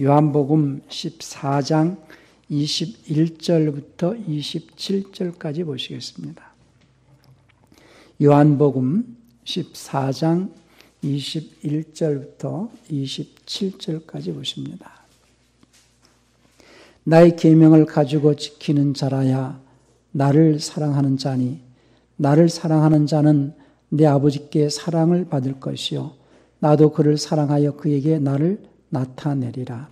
요한복음 14장 21절부터 27절까지 보시겠습니다. 요한복음 14장 21절부터 27절까지 보십니다. 나의 계명을 가지고 지키는 자라야 나를 사랑하는 자니 나를 사랑하는 자는 내 아버지께 사랑을 받을 것이요 나도 그를 사랑하여 그에게 나를 나타내리라.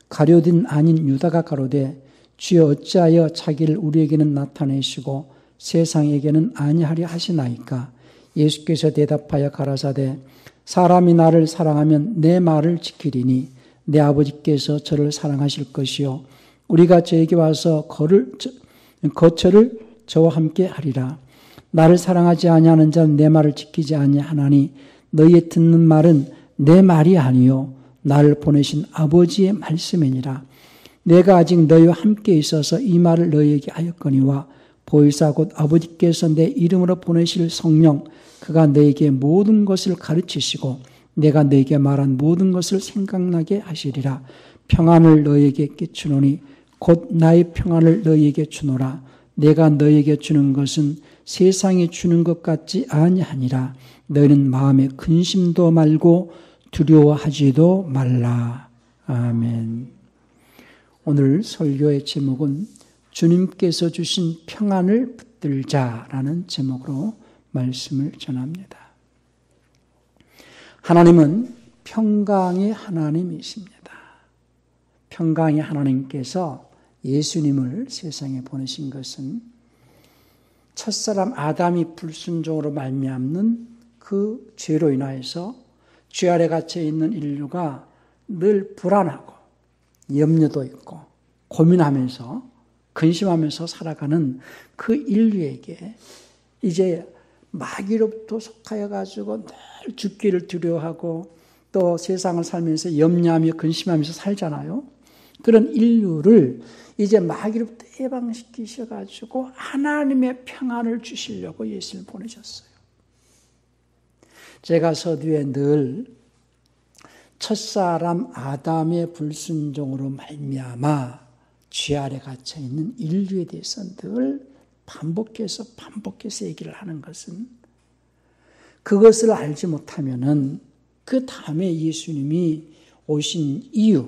가룟 아닌 유다가 가로되 주여 어찌하여 자기를 우리에게는 나타내시고 세상에게는 아니하려 하시나이까. 예수께서 대답하여 가라사대 사람이 나를 사랑하면 내 말을 지키리니 내 아버지께서 저를 사랑하실 것이요 우리가 저에게 와서 거처를 저와 함께 하리라. 나를 사랑하지 아니하는 자는 내 말을 지키지 아니하나니 너희의 듣는 말은 내 말이 아니요 나를 보내신 아버지의 말씀이니라. 내가 아직 너희와 함께 있어서 이 말을 너희에게 하였거니와 보혜사 곧 아버지께서 내 이름으로 보내실 성령 그가 너희에게 모든 것을 가르치시고 내가 너희에게 말한 모든 것을 생각나게 하시리라. 평안을 너희에게 끼치노니 곧 나의 평안을 너희에게 주노라. 내가 너희에게 주는 것은 세상이 주는 것 같지 아니하니라. 너희는 마음에 근심도 말고 두려워하지도 말라. 아멘. 오늘 설교의 제목은 주님께서 주신 평안을 붙들자라는 제목으로 말씀을 전합니다. 하나님은 평강의 하나님이십니다. 평강의 하나님께서 예수님을 세상에 보내신 것은 첫사람 아담이 불순종으로 말미암는 그 죄로 인하여서 죄 아래 갇혀 있는 인류가 늘 불안하고 염려도 있고 고민하면서 근심하면서 살아가는 그 인류에게 이제 마귀로부터 속하여 가지고 늘 죽기를 두려워하고 또 세상을 살면서 염려하며 근심하면서 살잖아요. 그런 인류를 이제 마귀로부터 해방시키셔 가지고 하나님의 평안을 주시려고 예수를 보내셨어요. 제가 서두에 늘 첫사람 아담의 불순종으로 말미암아 죄 아래 갇혀 있는 인류에 대해서 늘 반복해서 얘기를 하는 것은 그것을 알지 못하면은 그 다음에 예수님이 오신 이유,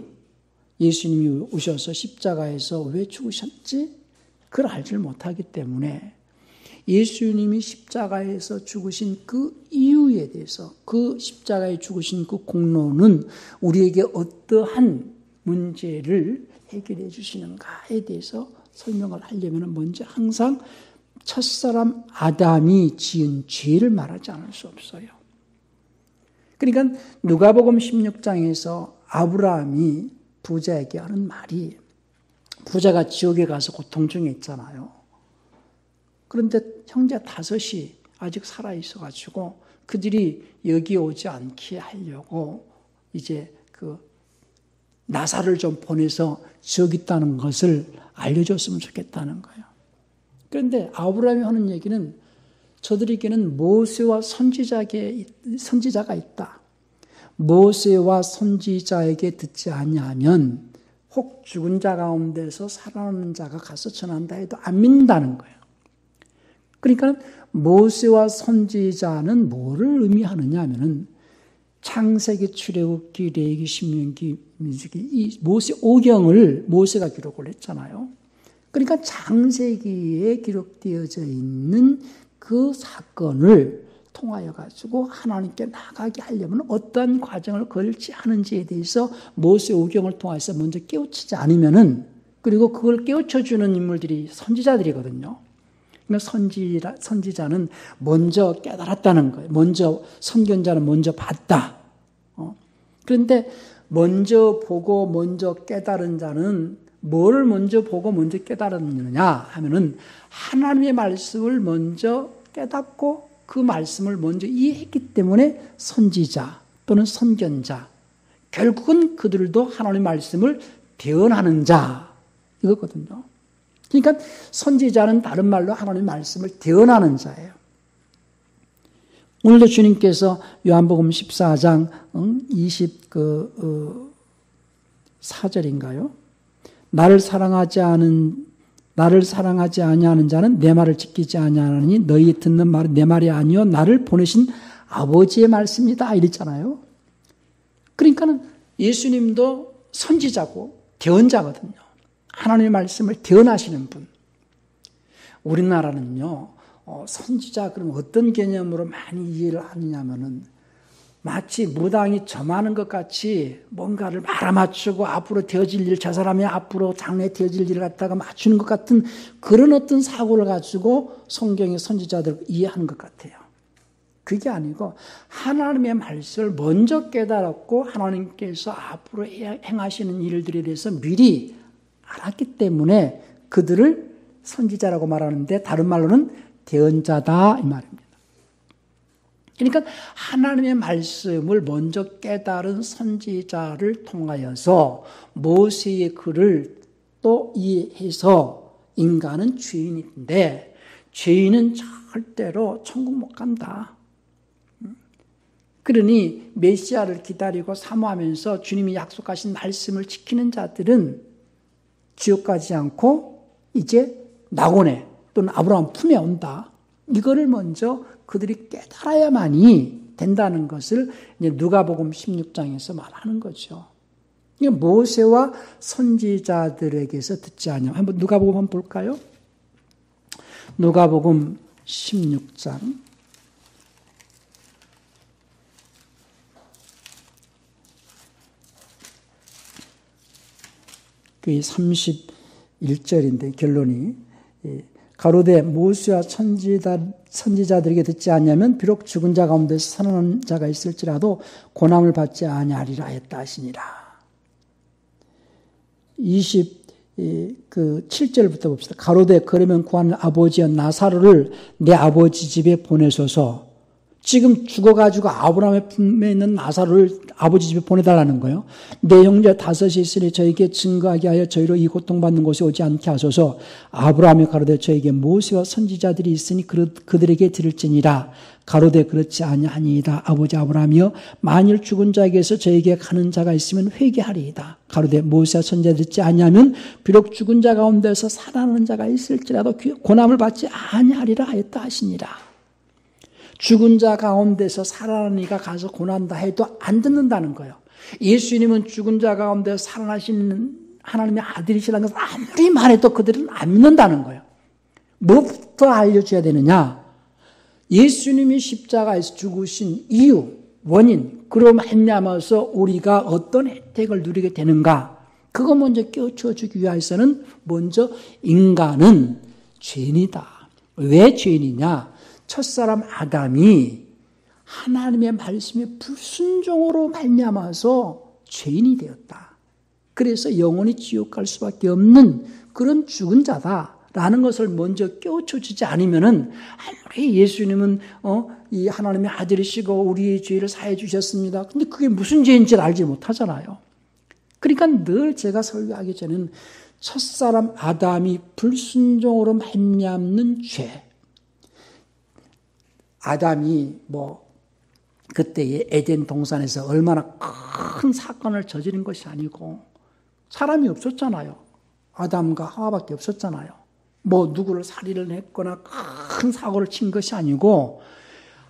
예수님이 오셔서 십자가에서 왜 죽으셨지? 그걸 알지 못하기 때문에 예수님이 십자가에서 죽으신 그 이유에 대해서 그 십자가에 죽으신 그 공로는 우리에게 어떠한 문제를 해결해 주시는가에 대해서 설명을 하려면 먼저 항상 첫사람 아담이 지은 죄를 말하지 않을 수 없어요. 그러니까 누가복음 16장에서 아브라함이 부자에게 하는 말이 부자가 지옥에 가서 고통 중에 있잖아요. 그런데 형제 5이 아직 살아있어가지고 그들이 여기 오지 않게 하려고 이제 그 나사를 좀 보내서 지옥 있다는 것을 알려줬으면 좋겠다는 거예요. 그런데 아브라함이 하는 얘기는 저들에게는 모세와 선지자가 있다. 모세와 선지자에게 듣지 아니하면 혹 죽은 자 가운데서 살아나는 자가 가서 전한다 해도 안 믿는다는 거예요. 그러니까 모세와 선지자는 뭐를 의미하느냐 하면은 창세기, 출애굽기, 레위기, 신명기, 민수기 이 모세 5경을 모세가 기록을 했잖아요. 그러니까 창세기에 기록되어져 있는 그 사건을 통하여 가지고 하나님께 나가게 하려면 어떠한 과정을 걸지 하는지에 대해서 모세 5경을 통해서 먼저 깨우치지 않으면은 그리고 그걸 깨우쳐주는 인물들이 선지자들이거든요. 그러니까 선지자는 먼저 깨달았다는 거예요. 먼저 선견자는 먼저 봤다. 그런데 먼저 보고 먼저 깨달은 자는 뭐를 먼저 보고 먼저 깨달았느냐 하면은 하나님의 말씀을 먼저 깨닫고 그 말씀을 먼저 이해했기 때문에 선지자 또는 선견자, 결국은 그들도 하나님의 말씀을 대언하는 자 이거거든요. 그러니까 선지자는 다른 말로 하나님의 말씀을 대언하는 자예요. 오늘도 주님께서 요한복음 14장 23 4절인가요? 나를 사랑하지 아니하는 자는 내 말을 지키지 아니하느니 너희 듣는 말은 내 말이 아니요 나를 보내신 아버지의 말씀이다 이랬잖아요. 그러니까는 예수님도 선지자고 대언자거든요. 하나님의 말씀을 대언하시는 분. 우리나라는요, 선지자 그럼 어떤 개념으로 많이 이해를 하느냐면은 마치 무당이 점하는 것 같이 뭔가를 알아맞추고 앞으로 되어질 일, 저 사람이 앞으로 장래 되어질 일을 갖다가 맞추는 것 같은 그런 어떤 사고를 가지고 성경의 선지자들을 이해하는 것 같아요. 그게 아니고 하나님의 말씀을 먼저 깨달았고 하나님께서 앞으로 행하시는 일들에 대해서 미리 알았기 때문에 그들을 선지자라고 말하는데 다른 말로는 대언자다 이 말입니다. 그러니까 하나님의 말씀을 먼저 깨달은 선지자를 통하여서 모세의 글을 또 이해해서 인간은 죄인인데 죄인은 절대로 천국 못 간다. 그러니 메시아를 기다리고 사모하면서 주님이 약속하신 말씀을 지키는 자들은 지옥 가지 않고 이제 낙원에 또는 아브라함 품에 온다. 이거를 먼저 그들이 깨달아야만이 된다는 것을 이제 누가복음 16장에서 말하는 거죠. 모세와 선지자들에게서 듣지 않냐. 한번 누가복음 한번 볼까요? 누가복음 16장. 그게 31절인데 결론이 가로되 모세와 선지자들에게 듣지 않냐면 비록 죽은 자 가운데서 살아난 자가 있을지라도 고난을 받지 아니하리라 했다 하시니라. 27절부터 봅시다. 가로되 그러면 구하는 아버지여 나사로를 내 아버지 집에 보내소서. 지금 죽어가지고 아브라함의 품에 있는 나사로를 아버지 집에 보내달라는 거예요. 내 형제 5이 있으니 저에게 증거하게 하여 저희로 이 고통받는 곳에 오지 않게 하소서. 아브라함이 가로되 저에게 모세와 선지자들이 있으니 그들에게 들을지니라. 가로되 그렇지 아니하니이다. 아버지 아브라함이여 만일 죽은 자에게서 저에게 가는 자가 있으면 회개하리이다. 가로되 모세와 선지자들이 듣지 아니하면 비록 죽은 자 가운데서 살아나는 자가 있을지라도 고난을 받지 아니하리라 하였다 하시니라. 죽은 자 가운데서 살아나는 이가 가서 고난다 해도 안 듣는다는 거예요. 예수님은 죽은 자 가운데서 살아나시는 하나님의 아들이시라는 것을 아무리 말해도 그들은 안 믿는다는 거예요. 뭐부터 알려줘야 되느냐? 예수님이 십자가에서 죽으신 이유, 원인, 그로 말미암아서 우리가 어떤 혜택을 누리게 되는가? 그거 먼저 깨우쳐 주기 위해서는 먼저 인간은 죄인이다. 왜 죄인이냐? 첫사람 아담이 하나님의 말씀에 불순종으로 말미암아서 죄인이 되었다. 그래서 영원히 지옥 갈 수밖에 없는 그런 죽은 자다라는 것을 먼저 깨우쳐 주지 않으면은 아무리 예수님은 이 하나님의 아들이시고 우리의 죄를 사해 주셨습니다. 근데 그게 무슨 죄인지를 알지 못하잖아요. 그러니까 늘 제가 설교하기 전에는 첫사람 아담이 불순종으로 말미암는 죄. 아담이 그때의 에덴 동산에서 얼마나 큰 사건을 저지른 것이 아니고 사람이 없었잖아요. 아담과 하와밖에 없었잖아요. 누구를 살인을 했거나 큰 사고를 친 것이 아니고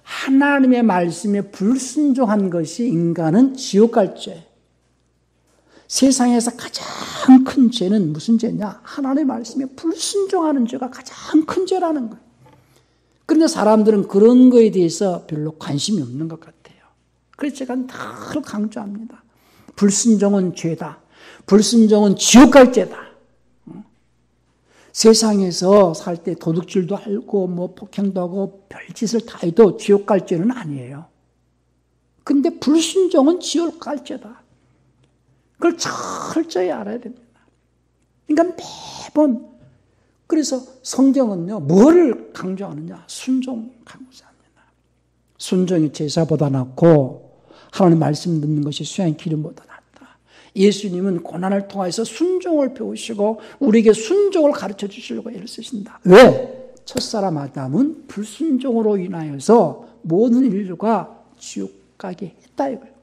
하나님의 말씀에 불순종한 것이 인간은 지옥 갈 죄. 세상에서 가장 큰 죄는 무슨 죄냐? 하나님의 말씀에 불순종하는 죄가 가장 큰 죄라는 거예요. 그런데 사람들은 그런 거에 대해서 별로 관심이 없는 것 같아요. 그래서 제가 늘 강조합니다. 불순종은 죄다. 불순종은 지옥 갈 죄다. 세상에서 살 때 도둑질도 하고 폭행도 하고 별짓을 다 해도 지옥 갈 죄는 아니에요. 근데 불순종은 지옥 갈 죄다. 그걸 철저히 알아야 됩니다. 그러니까 매번 그래서 성경은요, 뭐를 강조하느냐? 순종 강조합니다. 순종이 제사보다 낫고 하나님 말씀 듣는 것이 수양 기름보다 낫다. 예수님은 고난을 통해서 순종을 배우시고 우리에게 순종을 가르쳐 주시려고 애를 쓰신다. 왜? 첫사람 아담은 불순종으로 인하여서 모든 인류가 지옥 가게 했다 이거예요.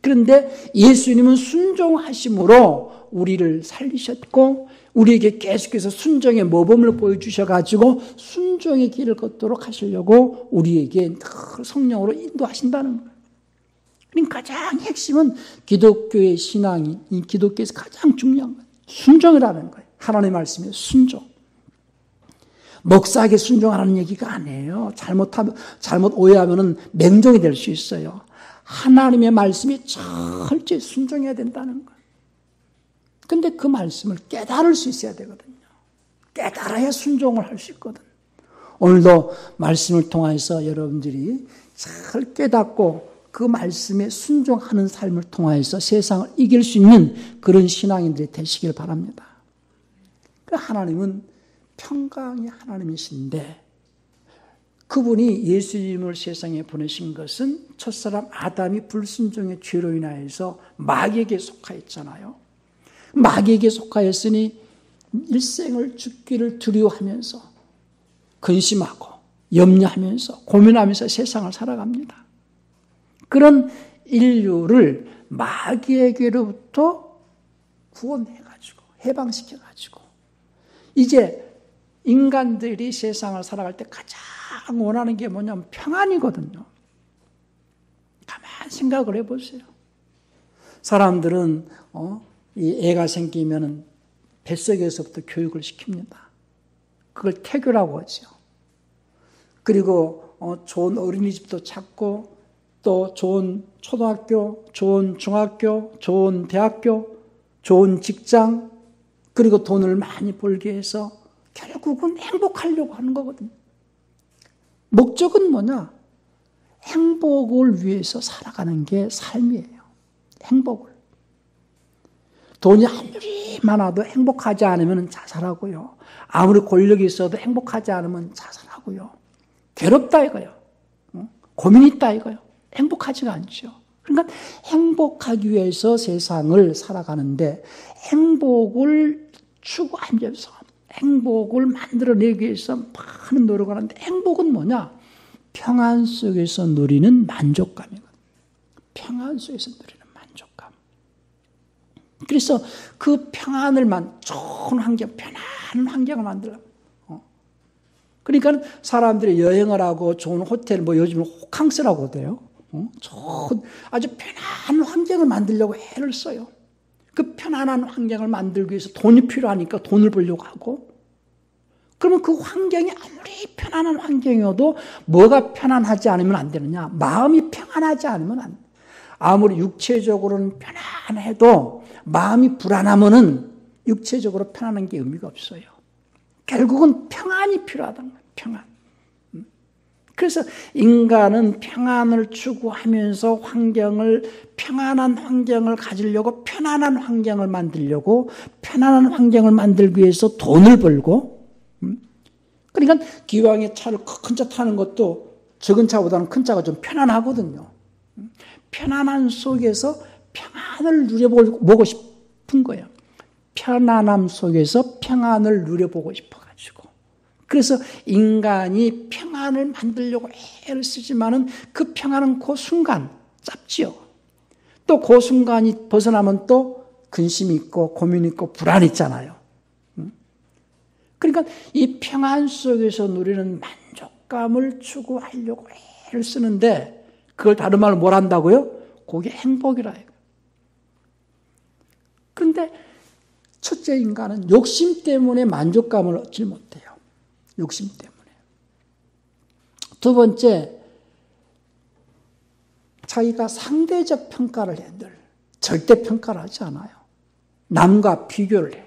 그런데 예수님은 순종하심으로 우리를 살리셨고 우리에게 계속해서 순종의 모범을 보여주셔가지고 순종의 길을 걷도록 하시려고 우리에게 늘 성령으로 인도하신다는 거예요. 그러니까 가장 핵심은 기독교의 신앙이 이 기독교에서 가장 중요한 거예요. 순종이라는 거예요. 하나님의 말씀에 순종. 목사에게 순종하라는 얘기가 아니에요. 잘못 오해하면 맹종이 될 수 있어요. 하나님의 말씀에 철저히 순종해야 된다는 거예요. 근데 그 말씀을 깨달을 수 있어야 되거든요. 깨달아야 순종을 할 수 있거든. 오늘도 말씀을 통해서 여러분들이 잘 깨닫고 그 말씀에 순종하는 삶을 통해서 세상을 이길 수 있는 그런 신앙인들이 되시길 바랍니다. 그 하나님은 평강의 하나님이신데 그분이 예수님을 세상에 보내신 것은 첫사람 아담이 불순종의 죄로 인하여서 마귀에게 속하였잖아요. 마귀에게 속하였으니 일생을 죽기를 두려워하면서 근심하고 염려하면서 고민하면서 세상을 살아갑니다. 그런 인류를 마귀에게로부터 구원해가지고 해방시켜가지고 이제 인간들이 세상을 살아갈 때 가장 원하는 게 뭐냐면 평안이거든요. 가만히 생각을 해보세요. 사람들은 이 애가 생기면 뱃속에서부터 교육을 시킵니다. 그걸 태교라고 하죠. 그리고 좋은 어린이집도 찾고 또 좋은 초등학교, 좋은 중학교, 좋은 대학교, 좋은 직장, 그리고 돈을 많이 벌게 해서 결국은 행복하려고 하는 거거든요. 목적은 뭐냐? 행복을 위해서 살아가는 게 삶이에요. 행복을. 돈이 아무리 많아도 행복하지 않으면 자살하고요. 아무리 권력이 있어도 행복하지 않으면 자살하고요. 괴롭다 이거요. 고민이 있다 이거요. 행복하지가 않죠. 그러니까 행복하기 위해서 세상을 살아가는데 행복을 추구하면서 행복을 만들어내기 위해서 많은 노력을 하는데 행복은 뭐냐? 평안 속에서 누리는 만족감이거든요. 평안 속에서 누리는 만족감. 그래서 그 평안을 좋은 환경, 편안한 환경을 만들려고. 그러니까 사람들이 여행을 하고 좋은 호텔, 요즘은 호캉스라고 돼요. 좋은 아주 편안한 환경을 만들려고 애를 써요. 그 편안한 환경을 만들기 위해서 돈이 필요하니까 돈을 벌려고 하고 그러면 그 환경이 아무리 편안한 환경이어도 뭐가 편안하지 않으면 안 되느냐? 마음이 평안하지 않으면 안 돼. 아무리 육체적으로는 편안해도 마음이 불안하면은 육체적으로 편안한 게 의미가 없어요. 결국은 평안이 필요하다는 거예요. 평안. 그래서 인간은 평안을 추구하면서 편안한 환경을 가지려고 편안한 환경을 만들려고 편안한 환경을 만들기 위해서 돈을 벌고 그러니까 기왕에 차를 큰 차 타는 것도 적은 차보다는 큰 차가 좀 편안하거든요. 편안한 속에서 평안을 누려보고 싶은 거예요. 편안함 속에서 평안을 누려보고 싶어가지고. 그래서 인간이 평안을 만들려고 애를 쓰지만은 그 평안은 그 순간 짧지요. 또 그 순간이 벗어나면 또 근심이 있고 고민이 있고 불안이 있잖아요. 그러니까 이 평안 속에서 누리는 만족감을 추구하려고 애를 쓰는데 그걸 다른 말로 뭘 한다고요? 그게 행복이라 해요. 그런데 첫째 인간은 욕심 때문에 만족감을 얻지 못해요. 욕심 때문에. 두 번째, 자기가 상대적 평가를 해요. 늘 절대 평가를 하지 않아요. 남과 비교를 해요.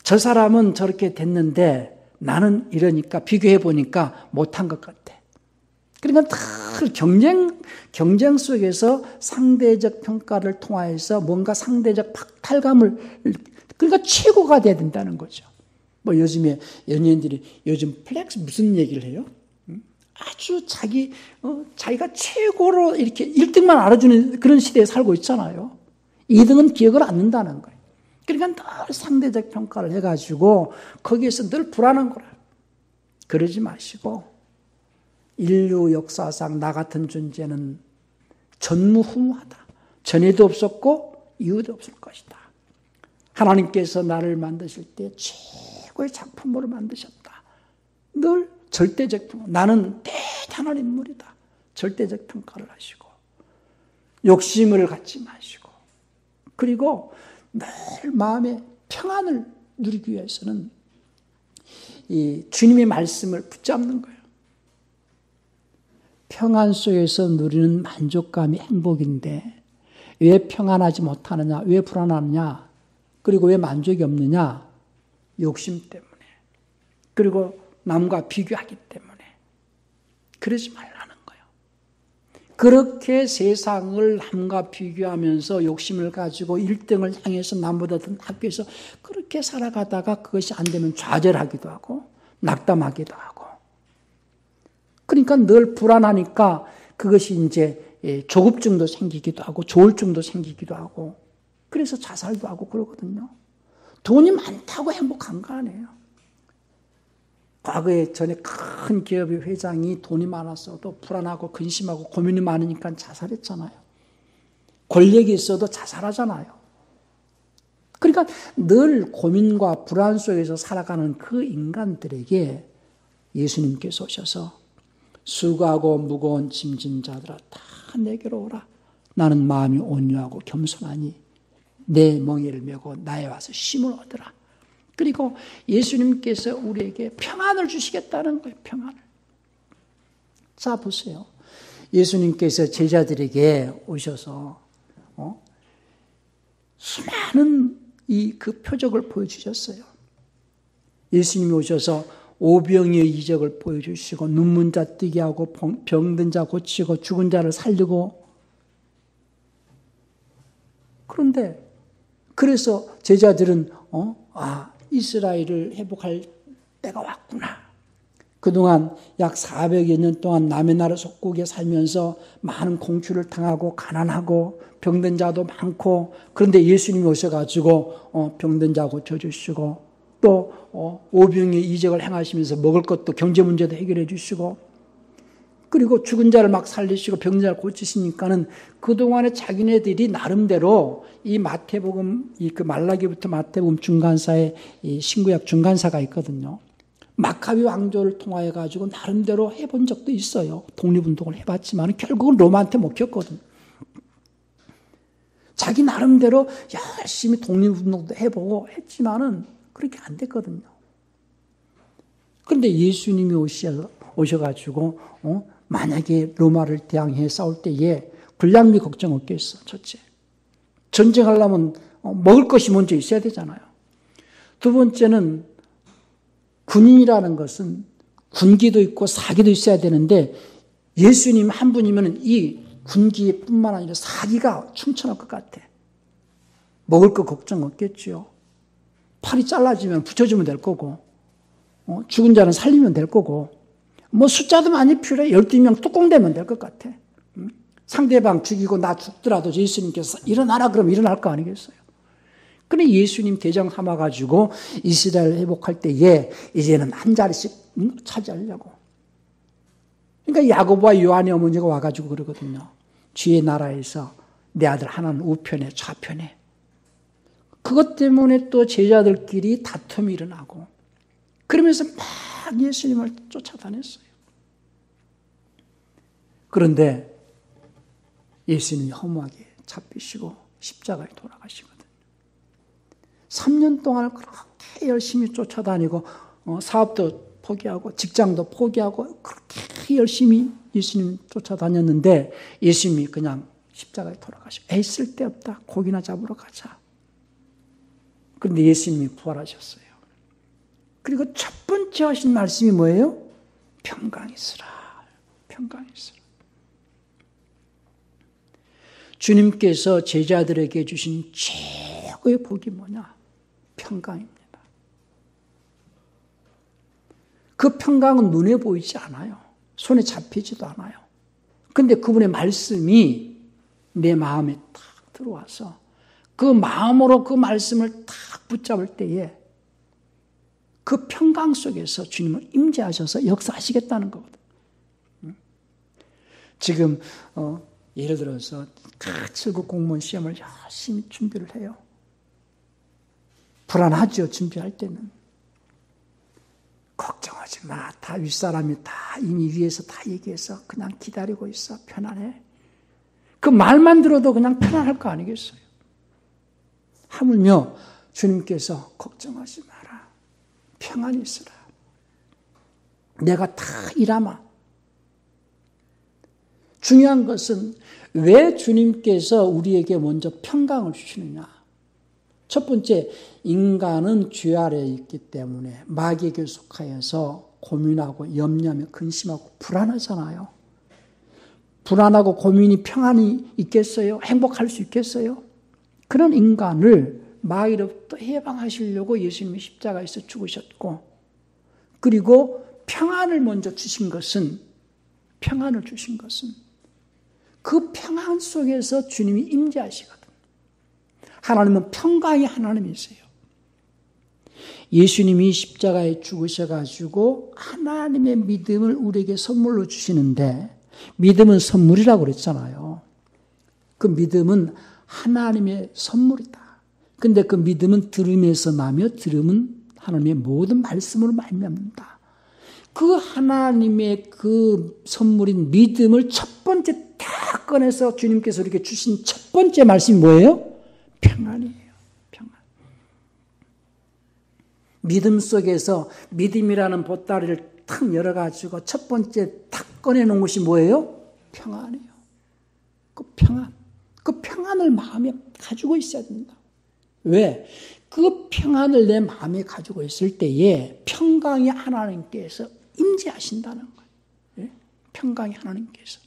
저 사람은 저렇게 됐는데 나는 이러니까 비교해 보니까 못한 것 같아. 그러니까 늘 경쟁 속에서 상대적 평가를 통하여서 뭔가 상대적 박탈감을 그러니까 최고가 돼야 된다는 거죠. 요즘에 연예인들이 요즘 플렉스 무슨 얘기를 해요? 아주 자기가 최고로 이렇게 1등만 알아주는 그런 시대에 살고 있잖아요. 2등은 기억을 않는다는 거예요. 그러니까 늘 상대적 평가를 해가지고 거기에서 늘 불안한 거라. 그러지 마시고 인류 역사상 나 같은 존재는 전무후무하다. 전에도 없었고 이후도 없을 것이다. 하나님께서 나를 만드실 때 최고의 작품으로 만드셨다. 늘 절대적 평가. 나는 대단한 인물이다. 절대적 평가를 하시고 욕심을 갖지 마시고 그리고 늘 마음의 평안을 누리기 위해서는 이 주님의 말씀을 붙잡는 거예요. 평안 속에서 누리는 만족감이 행복인데 왜 평안하지 못하느냐? 왜 불안하느냐? 그리고 왜 만족이 없느냐? 욕심 때문에. 그리고 남과 비교하기 때문에. 그러지 말라는 거예요. 그렇게 세상을 남과 비교하면서 욕심을 가지고 1등을 향해서 남보다 더 학교에서 그렇게 살아가다가 그것이 안 되면 좌절하기도 하고 낙담하기도 하고 그러니까 늘 불안하니까 그것이 이제 조급증도 생기기도 하고 조울증도 생기기도 하고 그래서 자살도 하고 그러거든요. 돈이 많다고 행복한 거 아니에요. 과거에 전에 큰 기업의 회장이 돈이 많았어도 불안하고 근심하고 고민이 많으니까 자살했잖아요. 권력이 있어도 자살하잖아요. 그러니까 늘 고민과 불안 속에서 살아가는 그 인간들에게 예수님께서 오셔서 수고하고 무거운 짐진 자들아 다 내게로 오라. 나는 마음이 온유하고 겸손하니 내 멍에를 메고 나에 와서 쉼을 얻으라. 그리고 예수님께서 우리에게 평안을 주시겠다는 거예요. 평안을. 자 보세요. 예수님께서 제자들에게 오셔서 수많은 그 표적을 보여주셨어요. 예수님이 오셔서 오병이의 이적을 보여주시고 눈문 자 뜨게 하고 병든 자 고치고 죽은 자를 살리고 그런데 그래서 제자들은 이스라엘을 회복할 때가 왔구나. 그동안 약 400여 년 동안 남의 나라 속국에 살면서 많은 공추를 당하고 가난하고 병든 자도 많고 그런데 예수님이 오셔가지고 병든 자 고쳐주시고 또 오병의 이적을 행하시면서 먹을 것도 경제 문제도 해결해 주시고 그리고 죽은 자를 막 살리시고 병든 자를 고치시니까는 그동안에 자기네들이 나름대로 이 마태복음 그 말라기부터 마태복음 중간사에 이 신구약 중간사가 있거든요. 마카비 왕조를 통하여 가지고 나름대로 해본 적도 있어요. 독립운동을 해봤지만 결국은 로마한테 먹혔거든요. 자기 나름대로 열심히 독립운동도 해보고 했지만은 그렇게 안 됐거든요. 그런데 예수님이 오셔가지고 만약에 로마를 대항해 싸울 때에 군량미 걱정 없겠어. 첫째. 전쟁하려면 먹을 것이 먼저 있어야 되잖아요. 두 번째는 군인이라는 것은 군기도 있고 사기도 있어야 되는데 예수님 한 분이면 이 군기뿐만 아니라 사기가 충천할 것 같아. 먹을 거 걱정 없겠지요. 팔이 잘라지면 붙여주면 될 거고 죽은 자는 살리면 될 거고 숫자도 많이 필요해. 12명 뚜껑 대면 될 것 같아. 상대방 죽이고 나 죽더라도 예수님께서 일어나라 그러면 일어날 거 아니겠어요. 그런데 예수님 대장 삼아가지고 이스라엘 회복할 때에 이제는 한 자리씩 차지하려고. 그러니까 야고보와 요한의 어머니가 와가지고 그러거든요. 주의 나라에서 내 아들 하나는 우편에 좌편에. 그것 때문에 또 제자들끼리 다툼이 일어나고 그러면서 막 예수님을 쫓아다녔어요. 그런데 예수님이 허무하게 잡히시고 십자가에 돌아가시거든요. 3년 동안 그렇게 열심히 쫓아다니고 사업도 포기하고 직장도 포기하고 그렇게 열심히 예수님 쫓아다녔는데 예수님이 그냥 십자가에 돌아가시고 에이 쓸데없다. 고기나 잡으러 가자. 그런데 예수님이 부활하셨어요. 그리고 첫 번째 하신 말씀이 뭐예요? 평강이 있으라. 평강이 있으라. 주님께서 제자들에게 주신 최고의 복이 뭐냐? 평강입니다. 그 평강은 눈에 보이지 않아요. 손에 잡히지도 않아요. 그런데 그분의 말씀이 내 마음에 딱 들어와서 그 마음으로 그 말씀을 딱 붙잡을 때에 그 평강 속에서 주님을 임재하셔서 역사하시겠다는 거거든요. 지금 예를 들어서 7급 공무원 시험을 열심히 준비를 해요. 불안하죠, 준비할 때는. 걱정하지 마. 다 윗사람이 다 이미 위에서 다 얘기해서 그냥 기다리고 있어. 편안해. 그 말만 들어도 그냥 편안할 거 아니겠어요? 하물며 주님께서 걱정하지 마라. 평안히 있으라. 내가 다 일하마. 중요한 것은 왜 주님께서 우리에게 먼저 평강을 주시느냐. 첫 번째, 인간은 죄 아래에 있기 때문에 마귀에게 속하여서 고민하고 염려하며 근심하고 불안하잖아요. 불안하고 고민이 평안히 있겠어요? 행복할 수 있겠어요? 그런 인간을 마귀로부터 해방하시려고 예수님이 십자가에서 죽으셨고, 그리고 평안을 먼저 주신 것은, 평안을 주신 것은 그 평안 속에서 주님이 임재하시거든. 하나님은 평강의 하나님이세요. 예수님이 십자가에 죽으셔가지고 하나님의 믿음을 우리에게 선물로 주시는데, 믿음은 선물이라고 그랬잖아요. 그 믿음은 하나님의 선물이다. 근데 그 믿음은 들음에서 나며 들음은 하나님의 모든 말씀으로 말미암는다. 그 하나님의 그 선물인 믿음을 첫 번째 딱 꺼내서 주님께서 이렇게 주신 첫 번째 말씀이 뭐예요? 평안이에요. 평안. 믿음 속에서 믿음이라는 보따리를 탁 열어가지고 첫 번째 탁 꺼내놓은 것이 뭐예요? 평안이에요. 그 평안. 그 평안을 마음에 가지고 있어야 된다. 왜? 그 평안을 내 마음에 가지고 있을 때에 평강의 하나님께서 임재하신다는 거예요. 평강의 하나님께서.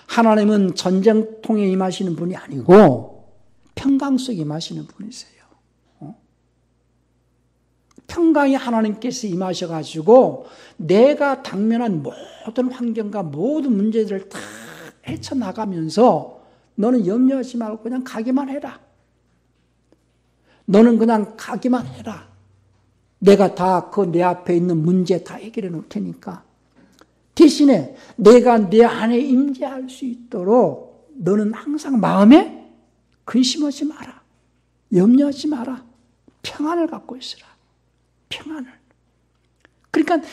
하나님은 전쟁통에 임하시는 분이 아니고 평강 속에 임하시는 분이세요. 평강의 하나님께서 임하셔가지고 내가 당면한 모든 환경과 모든 문제들을 다 헤쳐나가면서 너는 염려하지 말고 그냥 가기만 해라. 너는 그냥 가기만 해라. 내가 다 그 내 앞에 있는 문제 다 해결해 놓을 테니까. 대신에 내가 내 안에 임재할 수 있도록 너는 항상 마음에 근심하지 마라. 염려하지 마라. 평안을 갖고 있으라. 평안을. 그러니까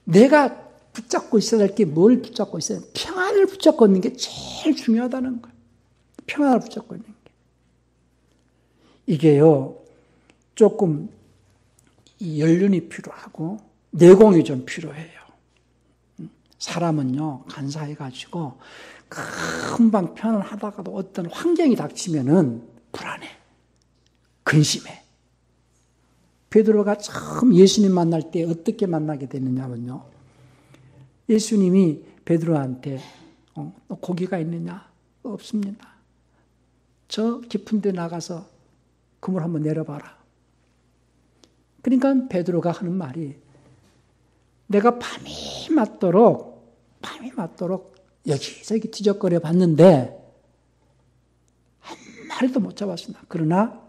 내가 붙잡고 있어야 할 게 뭘 붙잡고 있어야 돼? 평안을 붙잡고 있는 게 제일 중요하다는 거예요. 평안을 붙잡고 있는 게. 이게요, 조금 연륜이 필요하고 내공이 좀 필요해요. 사람은요, 간사해가지고 금방 편을 하다가도 어떤 환경이 닥치면은 불안해. 근심해. 베드로가 처음 예수님 만날 때 어떻게 만나게 됐느냐면요. 예수님이 베드로한테 너 고기가 있느냐? 없습니다. 저 깊은 데 나가서 그물 한번 내려봐라. 그러니까 베드로가 하는 말이 내가 밤이 맞도록 여기저기 뒤적거려 봤는데 한 마리도 못 잡았습니다. 그러나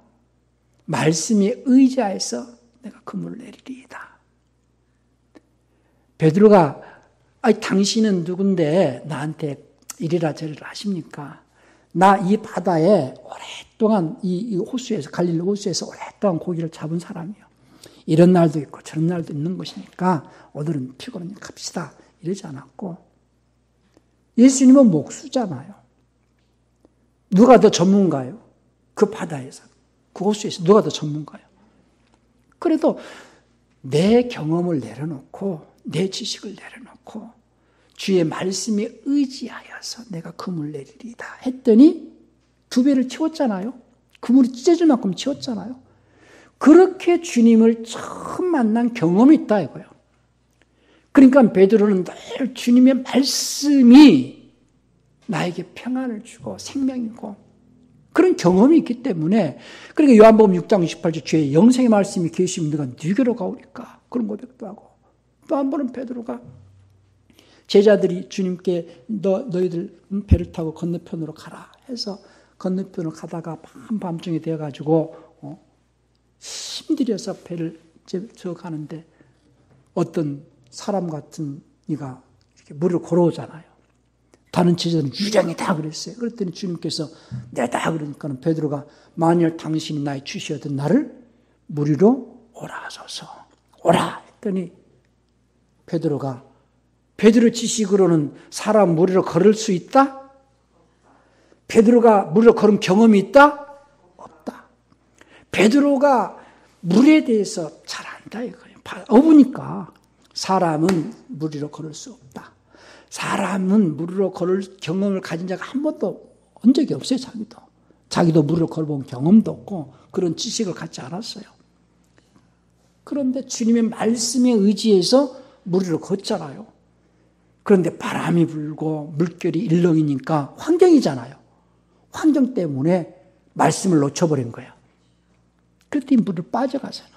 말씀에 의지하여서 내가 그물을 내리리이다. 베드로가 당신은 누군데 나한테 이리라 저리라 하십니까? 나 이 바다에 오랫동안 이 호수에서 갈릴리 호수에서 오랫동안 고기를 잡은 사람이요. 이런 날도 있고 저런 날도 있는 것이니까 오늘은 피곤하니 갑시다. 이러지 않았고 예수님은 목수잖아요. 누가 더 전문가요? 그 바다에서 그 호수에서 누가 더 전문가요? 그래도 내 경험을 내려놓고 내 지식을 내려놓고 주의 말씀에 의지하여서 내가 그물 내리리이다 했더니 2배를 채웠잖아요. 그물이 찢어질 만큼 채웠잖아요. 그렇게 주님을 처음 만난 경험이 있다 이거예요. 그러니까 베드로는 늘 주님의 말씀이 나에게 평안을 주고 생명이고 그런 경험이 있기 때문에 그러니까 요한복음 6장 28절 주의 영생의 말씀이 계시면 네가 누구로 가오리까 그런 고백도 하고 또 한 번은 베드로가 제자들이 주님께 너희들 배를 타고 건너편으로 가라 해서 건너편으로 가다가 밤중에 되어가지고 힘들여서 배를 저 가는데 어떤 사람 같은 이가 이렇게 물을 걸어오잖아요. 다른 제자들은 유령이다 그랬어요. 그랬더니 주님께서 내다 그러니까는 베드로가 만일 당신이 나의 주시었던 나를 물 위로 오라 하소서. 오라 했더니 베드로 지식으로는 사람 물 위로 걸을 수 있다? 베드로가 물 위로 걸은 경험이 있다? 없다. 베드로가 물에 대해서 잘 안다 이거예요. 어부니까 사람은 물 위로 걸을 수 없다. 사람은 물 위로 걸을 경험을 가진 자가 한 번도 온 적이 없어요. 자기도 물 위로 걸어본 경험도 없고 그런 지식을 갖지 않았어요. 그런데 주님의 말씀에 의지해서 물 위로 걷잖아요. 그런데 바람이 불고 물결이 일렁이니까 환경이잖아요. 환경 때문에 말씀을 놓쳐버린 거예요. 그랬더니 물을 빠져가잖아요.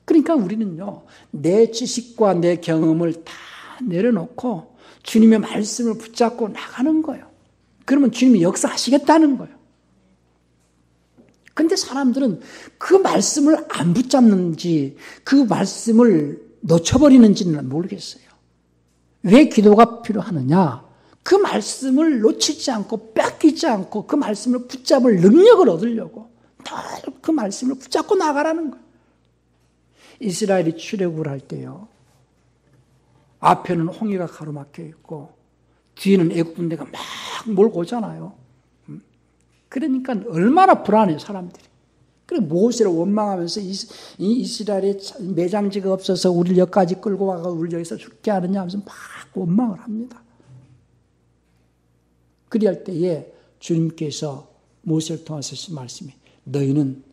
그러니까 우리는요, 내 지식과 내 경험을 다 내려놓고 주님의 말씀을 붙잡고 나가는 거예요. 그러면 주님이 역사하시겠다는 거예요. 근데 사람들은 그 말씀을 안 붙잡는지 그 말씀을 놓쳐버리는지는 모르겠어요. 왜 기도가 필요하느냐? 그 말씀을 놓치지 않고 뺏기지 않고 그 말씀을 붙잡을 능력을 얻으려고 늘 그 말씀을 붙잡고 나가라는 거예요. 이스라엘이 출애굽을 할 때요. 앞에는 홍해가 가로막혀 있고 뒤에는 애국 군대가 막 몰고 오잖아요. 그러니까 얼마나 불안해요, 사람들이. 그래 모세를 원망하면서 이스라엘에 매장지가 없어서 우리를 여기까지 끌고 와서 우리를 여기서 죽게 하느냐 하면서 막 원망을 합니다. 그리할 때에 주님께서 모세를 통해서 하신 말씀이 너희는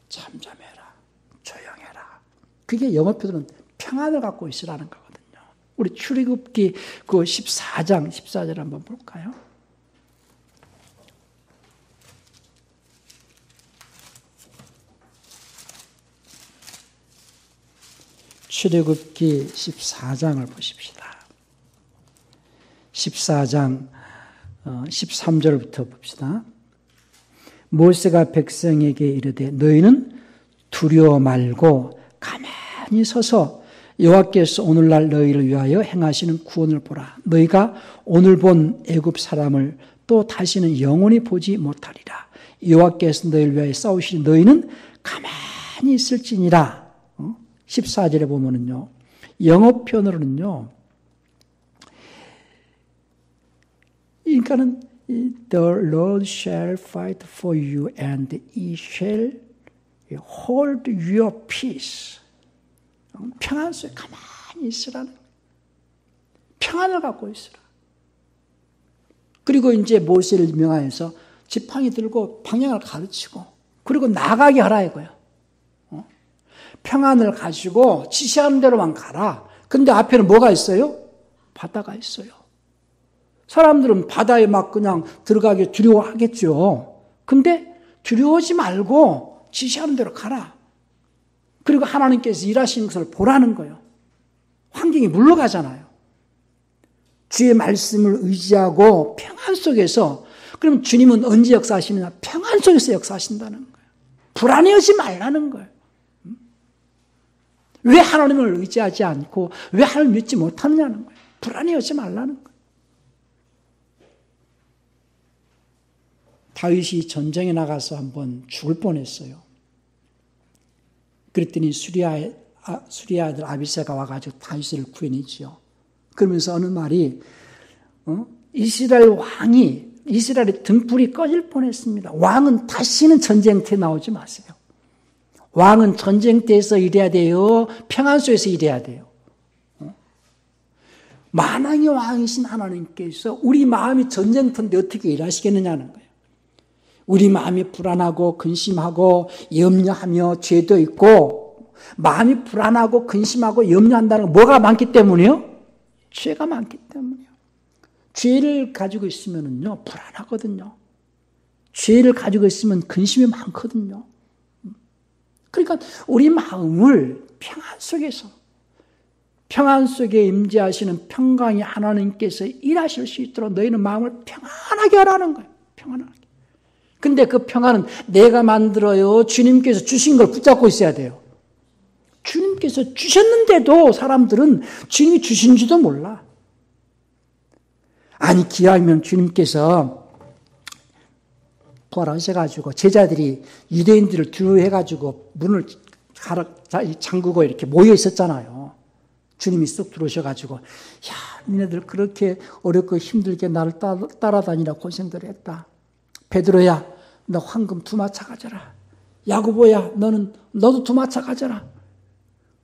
잠잠해라, 조용해라. 그게 영어 표현은 평안을 갖고 있으라는 거거든요. 우리 출애굽기 그 14절 한번 볼까요? 출애굽기 14장을 보십시다. 14장 13절부터 봅시다. 모세가 백성에게 이르되 너희는 두려워 말고 가만히 서서 여호와께서 오늘날 너희를 위하여 행하시는 구원을 보라. 너희가 오늘 본 애굽 사람을 또 다시는 영원히 보지 못하리라. 여호와께서 너희를 위하여 싸우시니 너희는 가만히 있을지니라. 14절에 보면은요, 영어 표현으로는요, 그러니까는 The Lord shall fight for you and he shall hold your peace. 평안 속에 가만히 있으라는, 평안을 갖고 있으라. 그리고 이제 모세를 명하여서 지팡이 들고 방향을 가르치고 그리고 나가게 하라 이거예요. 평안을 가지고 지시하는 대로만 가라. 근데 앞에는 뭐가 있어요? 바다가 있어요. 사람들은 바다에 막 그냥 들어가기 두려워하겠죠. 근데 두려워하지 말고 지시하는 대로 가라. 그리고 하나님께서 일하시는 것을 보라는 거예요. 환경이 물러가잖아요. 주의 말씀을 의지하고 평안 속에서, 그럼 주님은 언제 역사하시느냐? 평안 속에서 역사하신다는 거예요. 불안해하지 말라는 거예요. 왜 하나님을 의지하지 않고 왜 하나님을 믿지 못하느냐는 거예요. 불안해하지 말라는 거예요. 다윗이 전쟁에 나가서 한번 죽을 뻔했어요. 그랬더니 수리아 아들 아비새가 와가지고 다윗을 구해내지요. 그러면서 어느 말이 이스라엘의 등불이 꺼질 뻔했습니다. 왕은 다시는 전쟁터에 나오지 마세요. 왕은 전쟁터에서 일해야 돼요. 평안 속에서 일해야 돼요. 만왕의 왕이신 하나님께서 우리 마음이 전쟁터인데 어떻게 일하시겠느냐는 거예요. 우리 마음이 불안하고 근심하고 염려하며 죄도 있고, 마음이 불안하고 근심하고 염려한다는 건 뭐가 많기 때문이요? 죄가 많기 때문이요. 죄를 가지고 있으면요 불안하거든요. 죄를 가지고 있으면 근심이 많거든요. 그러니까 우리 마음을 평안 속에 임재하시는 평강이 하나님께서 일하실 수 있도록 너희는 마음을 평안하게 하라는 거예요. 평안하게. 근데 그 평안은 내가 만들어요. 주님께서 주신 걸 붙잡고 있어야 돼요. 주님께서 주셨는데도 사람들은 주님이 주신지도 몰라. 아니 기왕이면 주님께서 부활하셔가지고 제자들이 유대인들을 두루해가지고 문을 잠그고 이렇게 모여 있었잖아요. 주님이 쑥 들어오셔가지고 야 니네들 그렇게 어렵고 힘들게 나를 따라다니라 고생들 했다. 베드로야 너 황금 2마차 가져라. 야고보야 너도 2마차 가져라.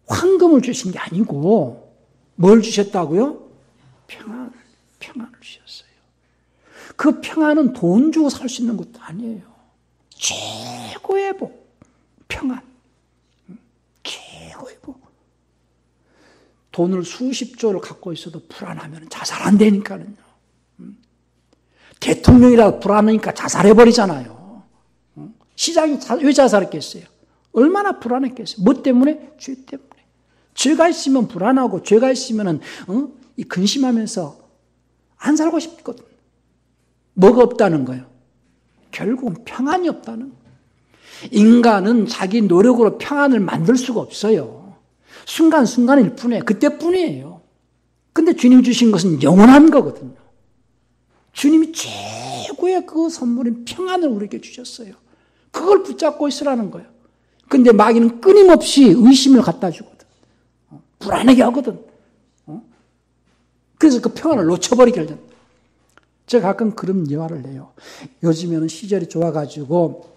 황금을 주신 게 아니고 뭘 주셨다고요? 평안을 주셨어요. 그 평안은 돈 주고 살 수 있는 것도 아니에요. 최고의 복, 평안. 최고의 복. 돈을 수십조를 갖고 있어도 불안하면 자살 안 되니까요. 대통령이라도 불안하니까 자살해버리잖아요. 시장이 왜 자살했겠어요? 얼마나 불안했겠어요? 뭐 때문에? 죄 때문에. 죄가 있으면 불안하고 죄가 있으면 근심하면서 안 살고 싶거든. 뭐가 없다는 거예요? 결국은 평안이 없다는 거예요. 인간은 자기 노력으로 평안을 만들 수가 없어요. 순간순간일 뿐이에요. 그때뿐이에요. 근데 주님 주신 것은 영원한 거거든요. 주님이 최고의 그 선물인 평안을 우리에게 주셨어요. 그걸 붙잡고 있으라는 거예요. 근데 마귀는 끊임없이 의심을 갖다 주거든. 불안하게 하거든. 그래서 그 평안을 놓쳐버리게 하잖아. 제가 가끔 그런 예화를 내요. 요즘에는 시절이 좋아가지고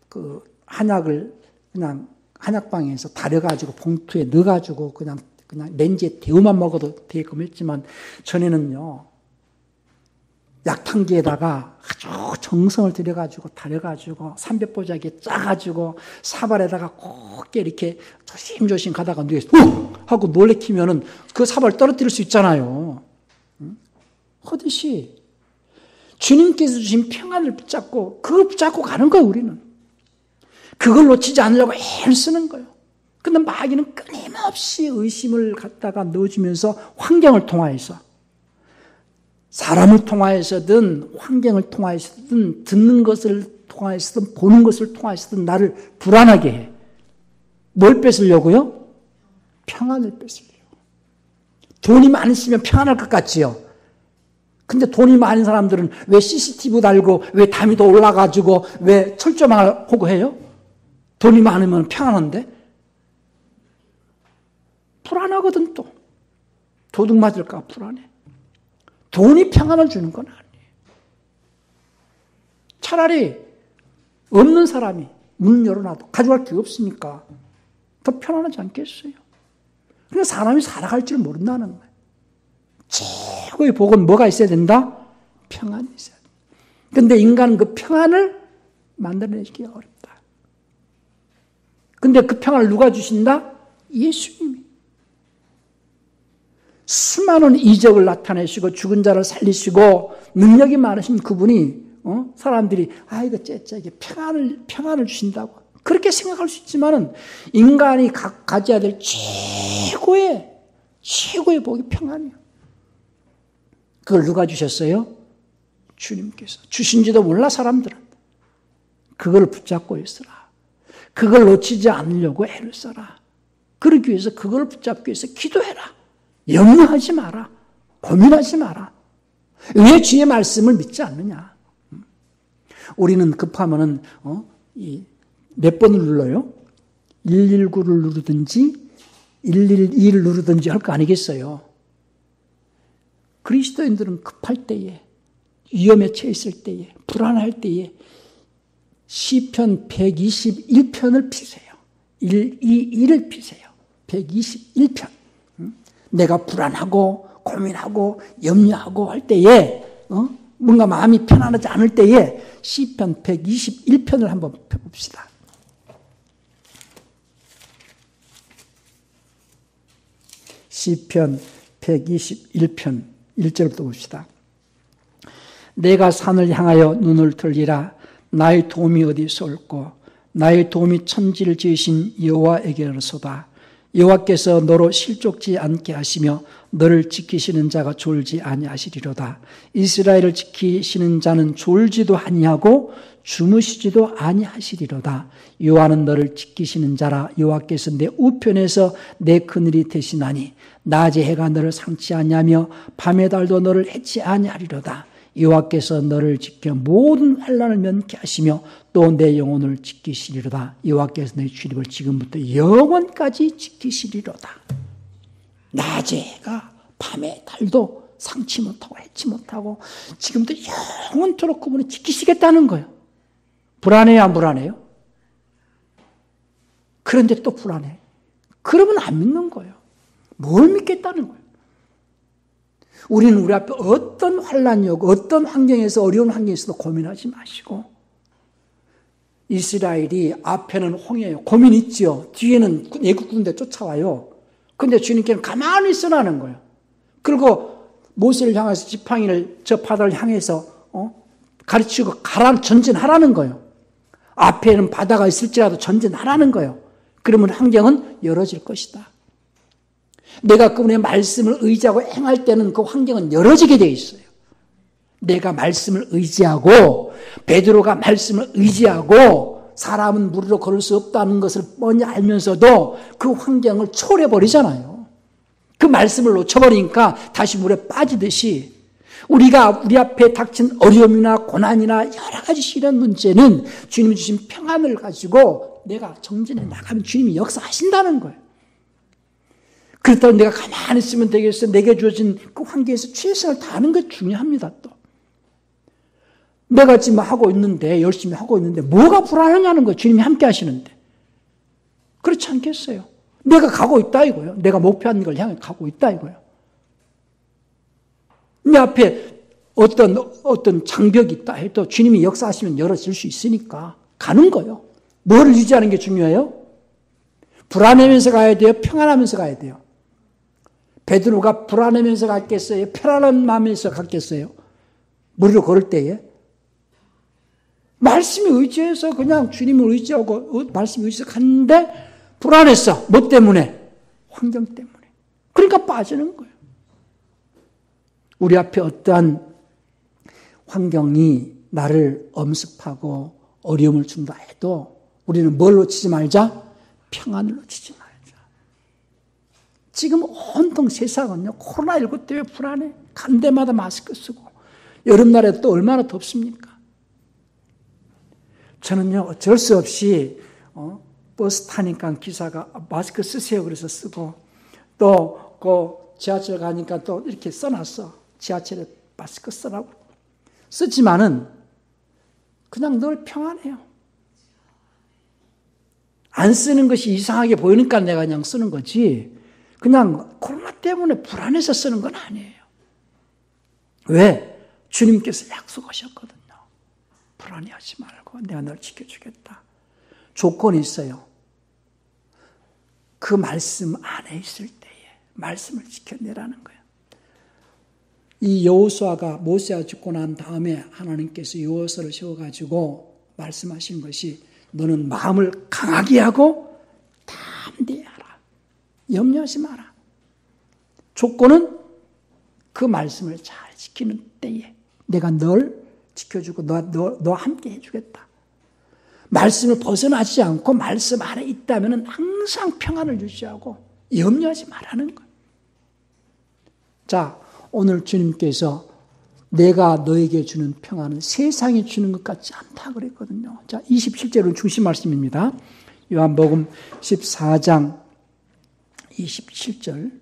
그 한약을 그냥 한약방에서 다려가지고 봉투에 넣어가지고 그냥 렌즈에 데우만 먹어도 되게끔 했지만 전에는요 약탕기에다가 아주 정성을 들여가지고 다려가지고 300보자기에 짜가지고 사발에다가 곱게 이렇게 조심조심 가다가 누에 하고 놀래키면은 그 사발을 떨어뜨릴 수 있잖아요. 하듯이 주님께서 주신 평안을 붙잡고 그걸 붙잡고 가는 거예요. 우리는 그걸 놓치지 않으려고 애를 쓰는 거예요. 근데 마귀는 끊임없이 의심을 갖다가 넣어주면서 환경을 통하여서 사람을 통하여서든 환경을 통하여서든 듣는 것을 통하여서든 보는 것을 통하여서든 나를 불안하게 해. 뭘 뺏으려고요? 평안을 뺏으려고. 돈이 많으시면 평안할 것 같지요? 근데 돈이 많은 사람들은 왜 CCTV 달고 왜 담이 더 올라가지고 왜 철조망을 하고 해요? 돈이 많으면 평안한데? 불안하거든 또. 도둑 맞을까 불안해. 돈이 평안을 주는 건 아니에요. 차라리 없는 사람이 문 열어놔도 가져갈 게 없으니까 더 편안하지 않겠어요? 그러니까 사람이 살아갈 줄 모른다는 거예요. 최고의 복은 뭐가 있어야 된다? 평안이 있어야 된다. 그런데 인간은 그 평안을 만들어내기가 어렵다. 근데 그 평안을 누가 주신다? 예수님이. 수많은 이적을 나타내시고 죽은 자를 살리시고 능력이 많으신 그분이 사람들이 이거 째째게 평안을 주신다고 그렇게 생각할 수 있지만은 인간이 가져야 될 최고의 복이 평안이에요. 그걸 누가 주셨어요? 주님께서. 주신지도 몰라 사람들은. 그걸 붙잡고 있으라. 그걸 놓치지 않으려고 애를 써라. 그러기 위해서 그걸 붙잡기 위해서 기도해라. 염려하지 마라. 고민하지 마라. 왜 주의 말씀을 믿지 않느냐? 우리는 급하면은 몇 번을 눌러요? 119를 누르든지 112를 누르든지 할 거 아니겠어요? 그리스도인들은 급할 때에, 위험에 처했을 때에, 불안할 때에 시편 121편을 피세요. 121을 피세요. 121편. 내가 불안하고 고민하고 염려하고 할 때에 뭔가 마음이 편안하지 않을 때에 시편 121편을 한번 펴봅시다. 시편 121편 1절부터 봅시다. 내가 산을 향하여 눈을 들리라. 나의 도움이 어디서 올꼬? 나의 도움이 천지를 지으신 여호와에게로소다. 여호와께서 너로 실족지 않게 하시며 너를 지키시는 자가 졸지 아니하시리로다. 이스라엘을 지키시는 자는 졸지도 아니하고 주무시지도 아니하시리로다. 여호와는 너를 지키시는 자라. 여호와께서 내 우편에서 내 그늘이 되시나니 낮에 해가 너를 상치 아니하며 밤의 달도 너를 해치 아니하리로다. 여호와께서 너를 지켜 모든 환난을 면케 하시며 또 내 영혼을 지키시리로다. 여호와께서 내 출입을 지금부터 영원까지 지키시리로다. 낮에 해가 밤의 달도 상치 못하고 해치 못하고 지금부터 영원토록 그분이 지키시겠다는 거예요. 불안해요, 안 불안해요? 그런데 또 불안해. 그러면 안 믿는 거예요. 뭘 믿겠다는 거예요? 우리는 우리 앞에 어떤 환난이 오고 어떤 환경에서 어려운 환경에서도 고민하지 마시고, 이스라엘이 앞에는 홍해예요. 고민 있죠. 뒤에는 애국 군대 쫓아와요. 근데 주님께는 가만히 있으라는 거예요. 그리고 모세를 향해서 지팡이를 저 바다를 향해서 가르치고 전진하라는 거예요. 앞에는 바다가 있을지라도 전진하라는 거예요. 그러면 환경은 열어질 것이다. 내가 그분의 말씀을 의지하고 행할 때는 그 환경은 열어지게 되어 있어요. 내가 말씀을 의지하고 베드로가 말씀을 의지하고 사람은 물으로 걸을 수 없다는 것을 뻔히 알면서도 그 환경을 초월해버리잖아요. 그 말씀을 놓쳐버리니까 다시 물에 빠지듯이 우리가 우리 앞에 닥친 어려움이나 고난이나 여러 가지 시련 문제는 주님이 주신 평안을 가지고 내가 정진해 나가면 주님이 역사하신다는 거예요. 그렇다고 내가 가만히 있으면 되겠어. 내게 주어진 그 환경에서 최선을 다하는 게 중요합니다. 또 내가 지금 하고 있는데, 열심히 하고 있는데 뭐가 불안하냐는 거예요. 주님이 함께 하시는데. 그렇지 않겠어요? 내가 가고 있다 이거예요. 내가 목표하는 걸 향해 가고 있다 이거예요. 내 앞에 어떤 장벽이 있다 해도 주님이 역사하시면 열어질 수 있으니까 가는 거예요. 뭐를 유지하는 게 중요해요? 불안하면서 가야 돼요? 평안하면서 가야 돼요? 베드로가 불안하면서 갔겠어요? 편안한 마음에서 갔겠어요? 무리로 걸을 때에? 말씀에 의지해서 그냥 주님을 의지하고 말씀에 의지해서 갔는데 불안했어. 뭐 때문에? 환경 때문에. 그러니까 빠지는 거예요. 우리 앞에 어떠한 환경이 나를 엄습하고 어려움을 준다 해도 우리는 뭘 놓치지 말자? 평안을 놓치지 말자. 지금 온통 세상은요, 코로나19 때문에 불안해. 간 데마다 마스크 쓰고. 여름날에 또 얼마나 덥습니까? 저는요, 어쩔 수 없이, 버스 타니까 기사가 마스크 쓰세요. 그래서 쓰고, 또, 지하철 가니까 또 이렇게 써놨어. 지하철에 마스크 쓰라고. 쓰지만은, 그냥 늘 평안해요. 안 쓰는 것이 이상하게 보이니까 내가 그냥 쓰는 거지, 그냥 코로나 때문에 불안해서 쓰는 건 아니에요. 왜? 주님께서 약속하셨거든요. 불안해하지 말고 내가 널 지켜주겠다. 조건이 있어요. 그 말씀 안에 있을 때에 말씀을 지켜내라는 거예요. 이 여호수아가 모세가 죽고 난 다음에 하나님께서 여호수아를 세워가지고 말씀하신 것이 너는 마음을 강하게 하고 담대하라. 염려하지 마라. 조건은 그 말씀을 잘 지키는 때에 내가 널 지켜주고 너 함께 해주겠다. 말씀을 벗어나지 않고 말씀 안에 있다면 항상 평안을 유지하고 염려하지 말라는 거예요. 자, 오늘 주님께서 내가 너에게 주는 평안은 세상이 주는 것 같지 않다 그랬거든요. 자, 27절은 중심 말씀입니다. 요한복음 14장 27절.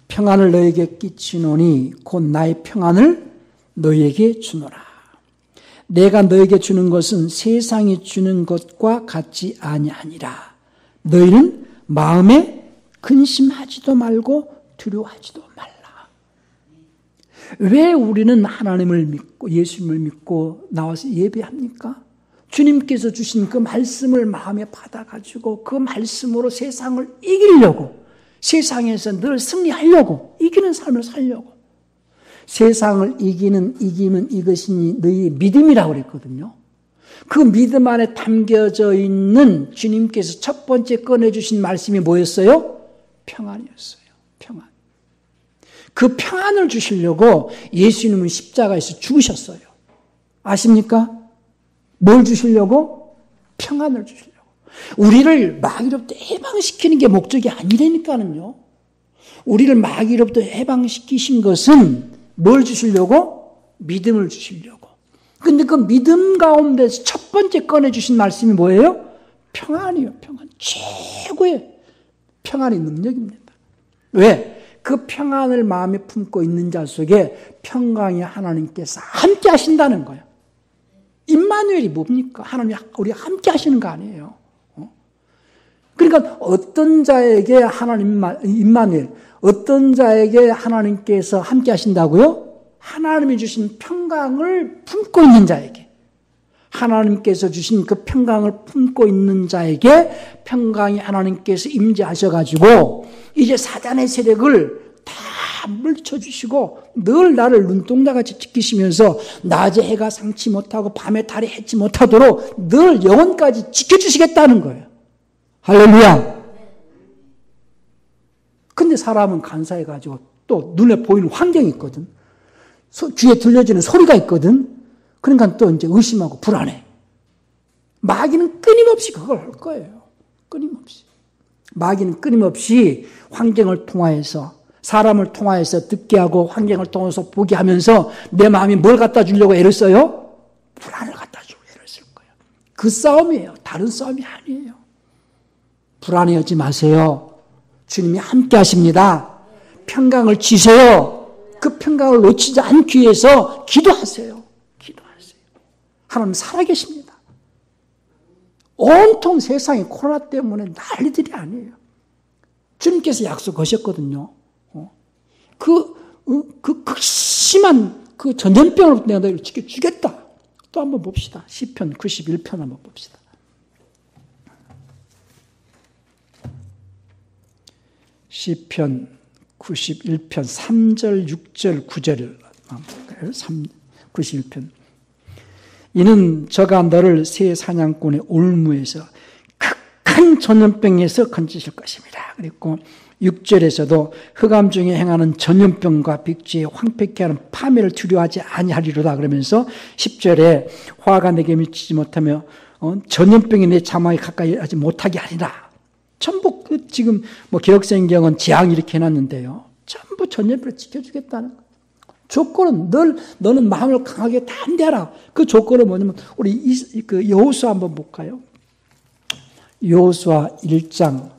평안을 너에게 끼치노니 곧 나의 평안을 너에게 주노라. 내가 너에게 주는 것은 세상이 주는 것과 같지 아니하니라. 너희는 마음에 근심하지도 말고 두려워하지도 말라. 왜 우리는 하나님을 믿고 예수님을 믿고 나와서 예배합니까? 주님께서 주신 그 말씀을 마음에 받아가지고 그 말씀으로 세상을 이기려고, 세상에서 늘 승리하려고, 이기는 삶을 살려고. 세상을 이기는 이것이 너희 믿음이라고 그랬거든요. 그 믿음 안에 담겨져 있는 주님께서 첫 번째 꺼내주신 말씀이 뭐였어요? 평안이었어요. 평안. 그 평안을 주시려고 예수님은 십자가에서 죽으셨어요. 아십니까? 뭘 주시려고? 평안을 주시려고. 우리를 마귀로부터 해방시키는 게 목적이 아니라니까는요. 우리를 마귀로부터 해방시키신 것은 뭘 주시려고? 믿음을 주시려고. 근데 그 믿음 가운데서 첫 번째 꺼내주신 말씀이 뭐예요? 평안이요, 평안. 최고의 평안의 능력입니다. 왜? 그 평안을 마음에 품고 있는 자 속에 평강의 하나님께서 함께 하신다는 거예요. 임마누엘이 뭡니까? 하나님이 우리가 함께 하시는 거 아니에요. 그러니까 어떤 자에게 하나님, 임마누엘, 어떤 자에게 하나님께서 함께 하신다고요? 하나님이 주신 평강을 품고 있는 자에게, 하나님께서 주신 그 평강을 품고 있는 자에게 평강이 하나님께서 임재하셔가지고 이제 사단의 세력을 다 물리쳐주시고 늘 나를 눈동자같이 지키시면서 낮에 해가 상치 못하고 밤에 달이 해치 못하도록 늘 영원까지 지켜주시겠다는 거예요. 할렐루야. 근데 사람은 간사해가지고 또 눈에 보이는 환경이 있거든. 귀에 들려지는 소리가 있거든. 그러니까 또 이제 의심하고 불안해. 마귀는 끊임없이 그걸 할 거예요. 끊임없이. 마귀는 끊임없이 환경을 통하여서, 사람을 통하여서 듣게 하고 환경을 통해서 보게 하면서 내 마음이 뭘 갖다 주려고 애를 써요? 불안을 갖다 주고 애를 쓸 거예요. 그 싸움이에요. 다른 싸움이 아니에요. 불안해하지 마세요. 주님이 함께 하십니다. 평강을 지세요. 그 평강을 놓치지 않기 위해서 기도하세요. 기도하세요. 하나님 살아계십니다. 온통 세상이 코로나 때문에 난리들이 아니에요. 주님께서 약속하셨거든요. 그 극심한 그 전염병으로부터 내가 너희를 지켜주겠다. 또 한번 봅시다. 시편 91편 한번 봅시다. 시편 91편 3절, 6절, 9절을 볼까요? 91편. 이는 저가 너를 새 사냥꾼의 올무에서 극한 전염병에서 건지실 것입니다. 그리고 6절에서도 흑암 중에 행하는 전염병과 백지에 황폐케 하는 파멸을 두려워하지 아니하리로다. 그러면서 10절에 화가 내게 미치지 못하며 전염병이 내 자막에 가까이 하지 못하게 하리라. 전부 지금 개혁성경은 재앙 이렇게 해놨는데요. 전부 전염병을 지켜주겠다는 거예요. 조건은 너는 마음을 강하게 담대하라. 그 조건은 뭐냐면 우리 여호수아 한번 볼까요? 여호수아 1장